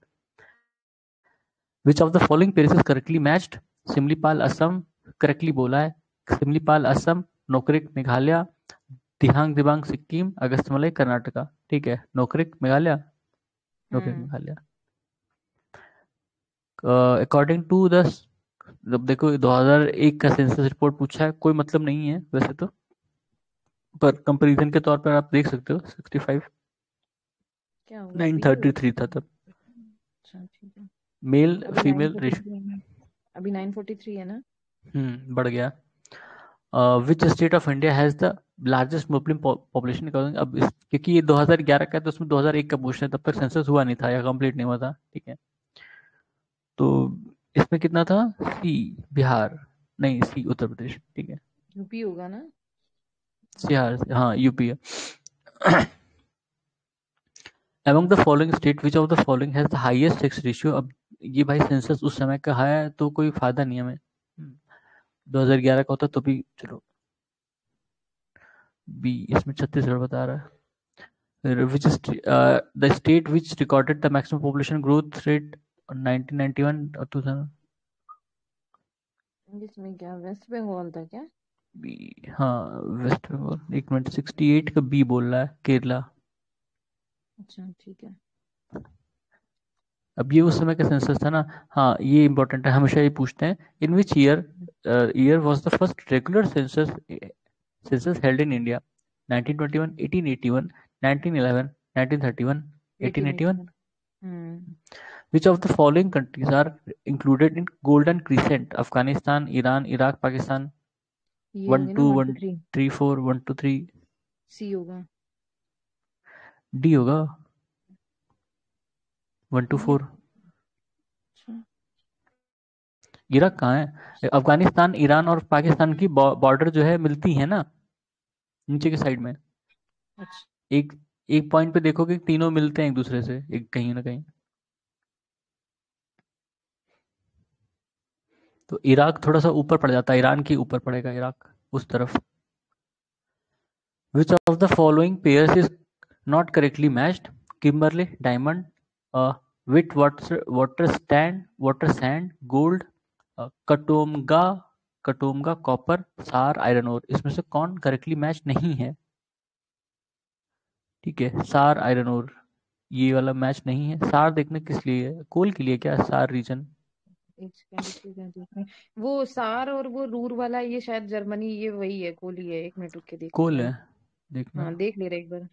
Which of the following places correctly matched? Similipal Assam correctly बोला है. सिमलीपाल असम, नोकरिक मेघालय, दिहांग दिबांग सिक्किम, अगस्तमलई कर्नाटका. ठीक है, Nokrek Meghalaya, Nokrek Meghalaya. According to the, जब देखो 2001 का सेंसस रिपोर्ट पूछा है, कोई मतलब नहीं है वैसे तो, पर कंपैरिजन के तौर पर आप देख सकते हो. 65 क्या होगा? 933 था तब. अच्छा, ठीक है. मेल अभी फीमेल 943 है। अभी 943 है ना? बढ़ गया. Which state of India has the largest Muslim population. अब क्योंकि ये 2011 का है तो उसमें 2001 का पूछना है, तब तक सेंसस हुआ नहीं था या कंप्लीट नहीं हुआ था. ठीक है, तो इसमें कितना था? सी बिहार, नहीं सी उत्तर प्रदेश. ठीक है, यूपी होगा ना? बिहार, हाँ यूपी है. Among the following state, which of the following has the highest sex ratio? अब ये भाई सेंसस उस समय का है तो कोई फायदा नहीं है हमें. 2011 का होता तो भी चलो. बी, इसमें छत्तीसगढ़ बता रहा है. Which is the state which recorded the maximum population growth rate 1991 or 2000? इसमें क्या वेस्ट बंगाल था क्या? बी, हाँ वेस्ट बंगाल. 1 मिनट, 68 का बी बोल रहा है, केरला. अच्छा, ठीक है. अब ये उस समय का सेंसस था ना. हाँ, ये इंपॉर्टेंट है, हमेशा ये पूछते हैं. In which year was the first regular census held in India? 1921, 1881, 1911, 1931, 1881. Which of the following countries are included in Golden Crescent? Afghanistan, Iran, Iraq, Pakistan. ये 1, होंगे ना 2, 1 1, 2 3. 3, 4, 1, 2, 3. सी होगा. डी होगा. 1, 2, 4. अच्छा. इराक कहाँ है? अफगानिस्तान, ईरान और पाकिस्तान की बॉर्डर जो है मिलती है ना, नीचे के साइड में. अच्छा. एक एक पॉइंट पे देखोगे तीनों मिलते हैं एक दूसरे से, एक कहीं ना कहीं. तो इराक थोड़ा सा ऊपर पड़ जाता है, ईरान के ऊपर पड़ेगा इराक उस तरफ. Which of the following pairs is not correctly matched? Kimberley diamond, wit water sand gold, Katanga copper, Saar iron ore. इसमें से कौन करेक्टली मैच नहीं है? ठीक है, सार आयरन ओर, ये वाला मैच नहीं है. सार देखने किस लिए है? कोल के लिए क्या? सार रीजन. एक सेकंड, इसको क्या देखना है? वो सार और वो रूर वाला, ये शायद जर्मनी, ये वही है, कोली है. 1 मिनट रुक के देख कोल लेता है, हूँ. देखना. हाँ, देख ले रहा एक बार.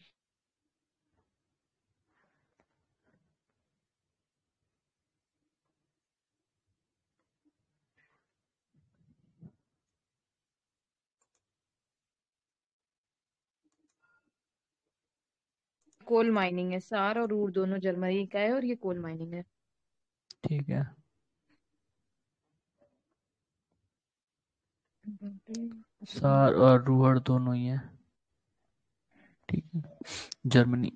कोल माइनिंग है. सार और रूर दोनों जर्मनी का है और ये कोल माइनिंग है. ठीक है, सार और रूहर दोनों ही है. ठीक है, जर्मनी.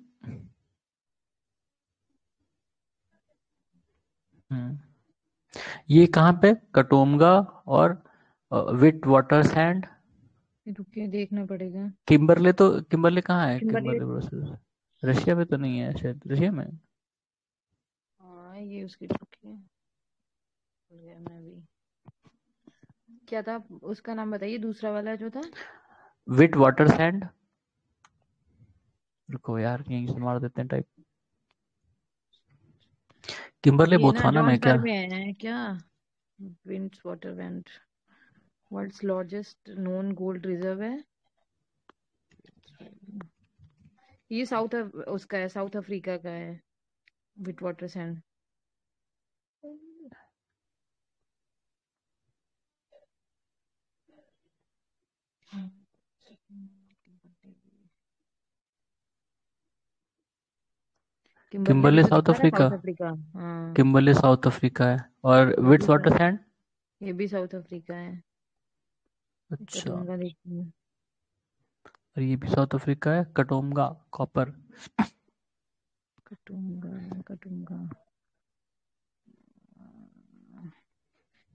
ये कहाँ पे? कटोमगा और विट वाटर सैंड. रुक के देखना पड़ेगा. किम्बरले कहाँ है? किम्बरले. किम्बरले ब्रसेल्स रशिया में तो नहीं है शायद. रशिया में. हाँ, ये उसकी रुक के भूल गया मैं भी. क्या था उसका नाम? बताइए दूसरा वाला जो था. विट वाटर सैंड. रुको यार, यहीं से मार देते हैं टाइप। किम्बरले ये ना बोत्सवाना में क्या? जॉन्सबर में है क्या? Witwatersrand world's largest known gold reserve है। ये साउथ उसका है, साउथ अफ्रीका का है, विट वाटर सैंड। किम्बरले भी किम्बरले तो साउथ दिखा रहा है अफ्रीका। South Africa. हाँ, किम्बरले साउथ अफ्रीका है, और ये भी विट्स वाटर साउथ, सैंड। ये भी साउथ अफ्रीका है। अच्छा, कटोंगा देखिए। और ये भी साउथ अफ्रीका है, कटोमगा कॉपर। कटूंगा, कटूंगा।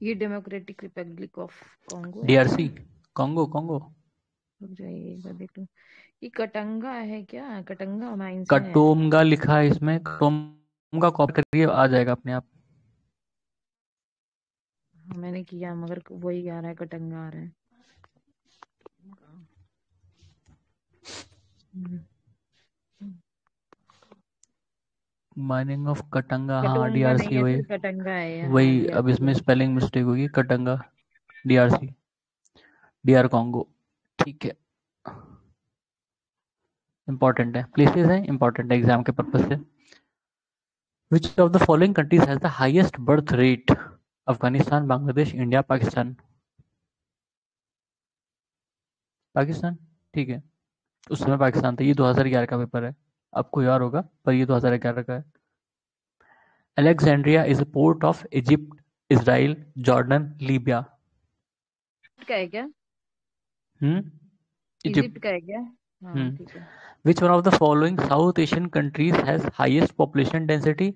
ये डेमोक्रेटिक रिपब्लिक ऑफ कॉन्गो है क्या? DRC, Congo Congo. रुक जाइए एक बार देख लो। ये कटंगा है क्या? कटंगा माइंस है। कटोमगा लिखा है इसमें, कटोमगा कॉपी करिए, आ जाएगा अपने आप। हाँ, मैंने किया मगर वही आ रहा है, कटंगा आ रहा है। हम्म, माइनिंग ऑफ कटंगा, हाँ कटोंगा नहीं डीआरसी है वही। सर, कटंगा है ये, हाँ वही, अब डीआरसी इसमें है। स्पेलिंग मिस्टेक होगी, कटंगा डीआरसी, डीआर कॉन्गो। ठीक है, इंपॉर्टेंट है, प्लेसेस है, इंपॉर्टेंट है एग्जाम के पर्पज से। विच of the following countries has the highest birth rate? Afghanistan, Bangladesh, India, Pakistan. Pakistan, ठीक है। उस समय पाकिस्तान था, ये 2011 का पेपर है, आपको याद होगा, पर ये 2011 का है। Alexandria is a port of Egypt, Israel, Jordan, Libya. का है क्या? इजिप्ट। इजिप्ट का है क्या? हाँ हम्म। ठीक है। Which one of the following south Asian countries has highest population density?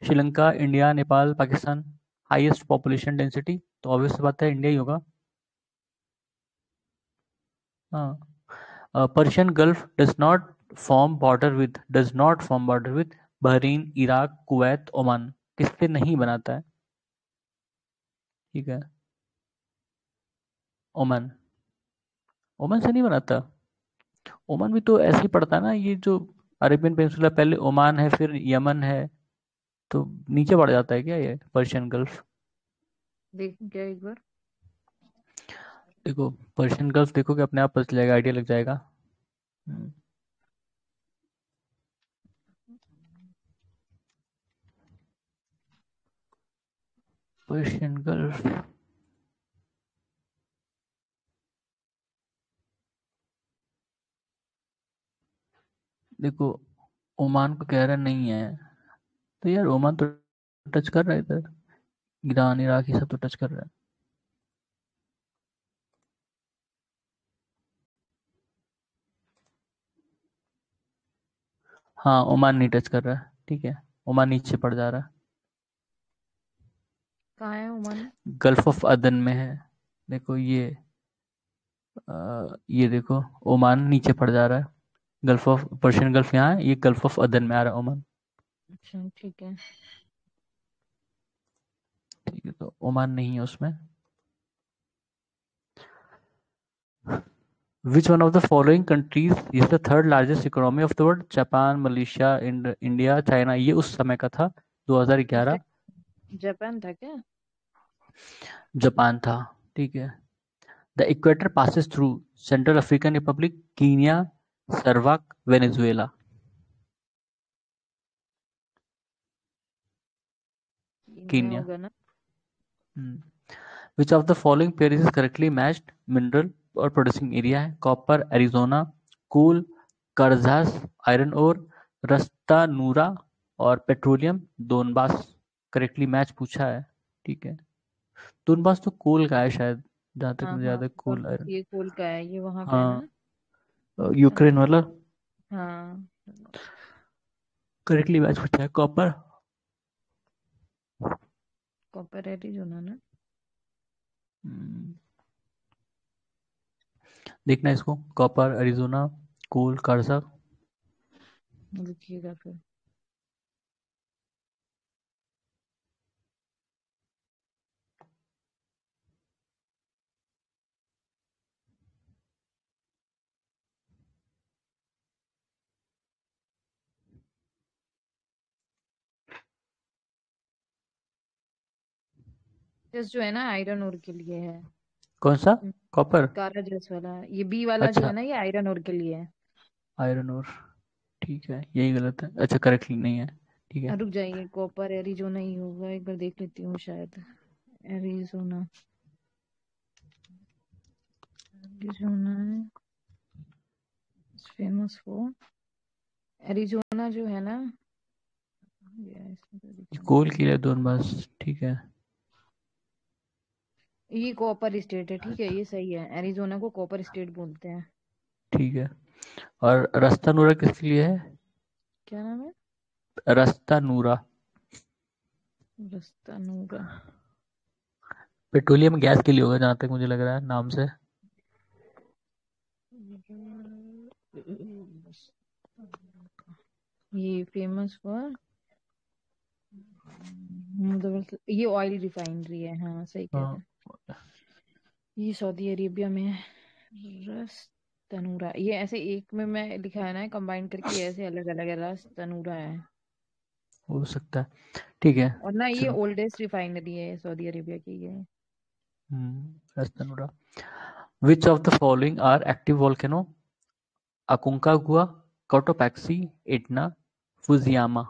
Sri Lanka, India, Nepal, Pakistan. Highest population density तो ऑब्वियस बात है, इंडिया ही होगा। हाँ, Persian gulf does not form border with Bahrain, Iraq, Kuwait, Oman. किससे नहीं बनाता है? ठीक है, ओमान। ओमान से नहीं बनाता। ओमान भी तो ऐसे ही पड़ता है ना, ये जो अरेबियन पेनिनसुला, पहले ओमान है, फिर यमन है, तो नीचे बढ़ जाता है क्या ये पर्शियन गल्फ? देख क्या एक बार। देखो, पर्शियन गल्फ देखोगे अपने आप पता चलेगा, आइडिया लग जाएगा। हम्म, पर्शियन गल्फ। देखो, ओमान को कह रहा नहीं है, तो यार ओमान तो टच कर रहा है इधर, ईरान, इराक, ये सब तो टच कर रहा है। हाँ, ओमान नहीं टच कर रहा है, ठीक है, ओमान नीचे पड़ जा रहा है। कहाँ है ओमान? गल्फ ऑफ अदन में है। देखो ये देखो, ओमान नीचे पड़ जा रहा है। गल्फ ऑफ पर्शियन गल्फ यहाँ है, ये गल्फ ऑफ अदन में आ रहा है ओमान। अच्छा ठीक है। ठीक है, तो ओमान नहीं है उसमें। Which one of the following countries is the third largest economy of the world? Japan, Malaysia, India, China. ये उस समय का था, 2011। जापान था क्या? जापान था, ठीक है। The equator passes through Central African Republic, Kenya, Sarawak, Venezuela. Kenya Kenya. होगा ना। Which of the following pair is correctly matched? Mineral और प्रोड्यूसिंग एरिया है, copper Arizona, coal Carajas, iron ore, Ras Tanura, और petroleum दोनबास। Correctly match पूछा है, ठीक है। दोनबास तो कोल का है शायद, जहां तक हाँ मुझे हाँ, याद है, कोल आयरन। ये कोल का है, ये वहां का है हाँ, ना। यूक्रेन वाला। हाँ। करेक्टली मैच पूछा है, कॉपर। कॉपर एरिजोना ना। देखना इसको, कॉपर एरिजोना, कोल करजा। रुकिएगा फिर। जस जो है ना आयरन ओर के लिए है। कौन सा? कॉपर? काला जस वाला, ये बी वाला जो अच्छा, है ना ये आयरन ओर के लिए है। आयरन और, ठीक है, यही गलत है। अच्छा, करेक्टली नहीं है, ठीक है। रुक जाइए, कॉपर एरिजोना ही होगा, एक बार देख लेती हूँ शायद। एरिजोना, एरिजोना है फेमस फॉर, एरिजोना जो है ना, ये इसमें तो दिखा नहीं कोल रहा। की है दोनों बस, ठीक है। ये कॉपर स्टेट है, ठीक है, ये सही है, एरिजोना को कॉपर स्टेट बोलते हैं। ठीक है। और रास्ता नूरा किसके लिए है? क्या नाम है? रास्ता नूरा रास्ता नूरा। पेट्रोलियम गैस के लिए होगा, जहां तक मुझे लग रहा है नाम से। ये फेमस फॉर, ये ऑयल रिफाइनरी है, हाँ सही कह रहे हाँ, हैं। ये सऊदी अरेबिया में है। रस तनूरा, ये ऐसे एक में मैं लिखा है ना कंबाइन करके, ऐसे अलग अलग है, रस तनूरा है। हो सकता है, ठीक है। और ना ये चलो। ओल्डेस्ट रिफाइनरी है सऊदी अरेबिया की ये। Ras Tanura. Which of the following are active volcano? Aconcagua, Cotopaxi, Etna, Fujiyama.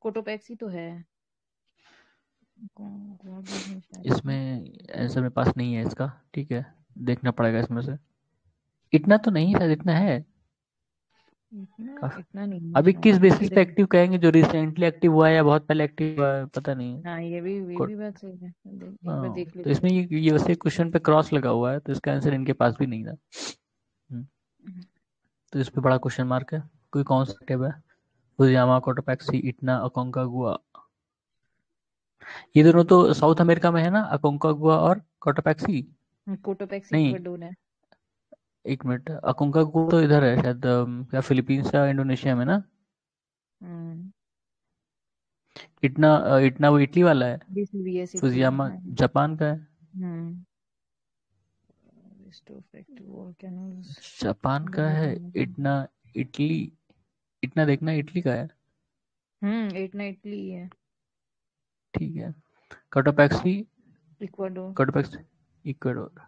Cotopaxi तो है, गोवा भी है शायद से। इसमें आंसर मेरे पास नहीं है इसका, ठीक है, देखना पड़ेगा इसमें से। इतना तो नहीं, शायद इतना है। इतना काफी। इतना नहीं है अभी किस शायद, बेसिस रुक पे जाइए। एक्टिव कहेंगे? जो रिसेंटली एक्टिव हुआ है या बहुत पहले एक्टिव हुआ है, पता नहीं। हाँ ये भी बात सही है, एक बार हाँ, देख तो लेती इसमें ये वैसे क्वेश्चन पे क्रॉस लगा हुआ है, तो इसका आंसर इनके पास भी नहीं था। हम्म, हूँ। तो इस पे बड़ा क्वेश्चन मार्क है। कोई कौन सा एक्टिव है? Fujiyama, Cotopaxi, Etna, Aconcagua. ये दोनों तो साउथ अमेरिका में है ना, अकोंकागुआ और कोटोपैक्सी। कोटोपैक्सी नहीं, इक्वाडोर है। एक मिनट, अकोंकागुआ तो इधर है शायद, क्या फिलीपींस या इंडोनेशिया में ना। हम्म, इटना वो इटली वाला है। बीसीबीएस इटली, फुजियामा हाँ। जापान का है। हम्म, एक्टिव वोल्केनोज। जापान का है। इटना इटली, इटना देखना इटली का है। 8 ना इटली है। ठीक है। Cotopaxi, Ecuador. Cotopaxi Ecuador.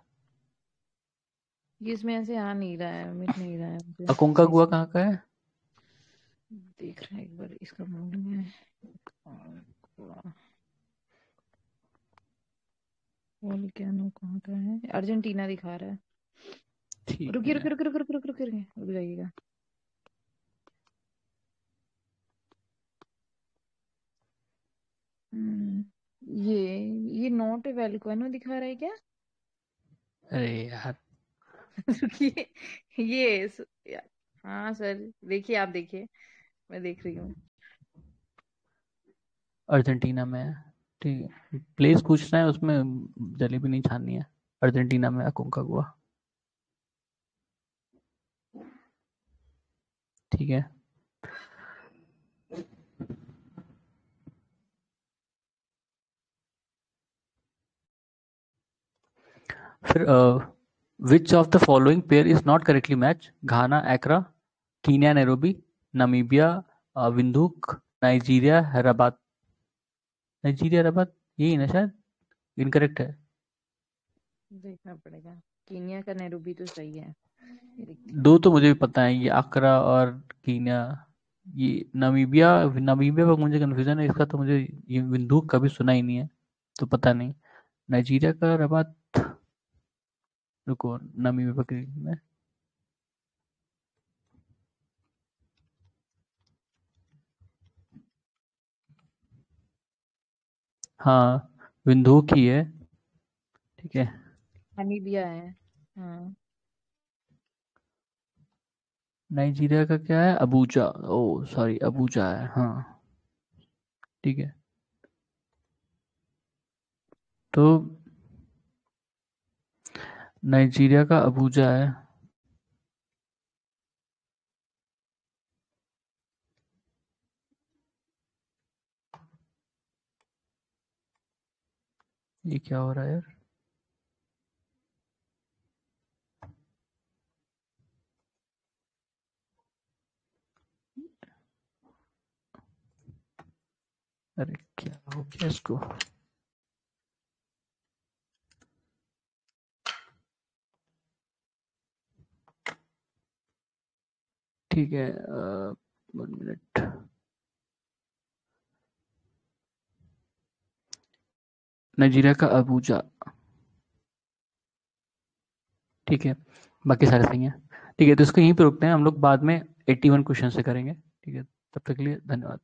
ये इसमें ऐसे आ नहीं रहा है, मिट नहीं रहा है मुझे सही अकोंकागुआ से। कहाँ का है? देख रहे हैं एक बार इसका मालूम है। वोल्केनो कहाँ का है? अर्जेंटीना दिखा रहा है। ठीक रुकिए है। रुकिए रुकिए रुकिए रुकिए रुकिए रुकिए, रुक जाइएगा। हम्म, ये नॉट वोल्केनो दिखा रहा है क्या? अरे यार, रुकिए, ये हाँ सर, देखिए आप देखिए, मैं देख रही हूँ। अर्जेंटीना में है। ठीक है, प्लेस पूछना है, उसमें जलेबी नहीं छाननी है। अर्जेंटीना में अकोंकागुआ। ठीक है। फिर which of the following pair is not correctly match? Ghana Accra, Kenya Nairobi, Namibia Windhoek, Nigeria Hyderabad. Nigeria Hyderabad, यही ना शायद, इनकरेक्ट है। देखना पड़ेगा। कीनिया का नैरोबी तो सही है, ये देखते दो हैं। तो मुझे भी पता है, ये अकरा और कीनिया। ये नामीबिया, नामीबिया पर मुझे कंफ्यूजन है इसका, तो मुझे ये विंदुक कभी सुना ही नहीं है, तो पता नहीं। नाइजीरिया का रबात, रुको, नामीबिया में। हाँ, विंदुक ही है, ठीक है। नामीबिया है, हाँ। नाइजीरिया का क्या है? अबूजा, ओ सॉरी, अबूजा है, हाँ, ठीक है। तो नाइजीरिया का अबूजा है। ये क्या हो रहा है यार? अरे क्या हो गया इसको? ठीक है, 1 मिनट। नाइजीरिया का अबूजा। ठीक है, बाकी सारे सही हैं। ठीक है, तो इसको यहीं पे रुकते हैं, हम लोग बाद में 81 क्वेश्चन से करेंगे। ठीक है, तब तक के लिए धन्यवाद।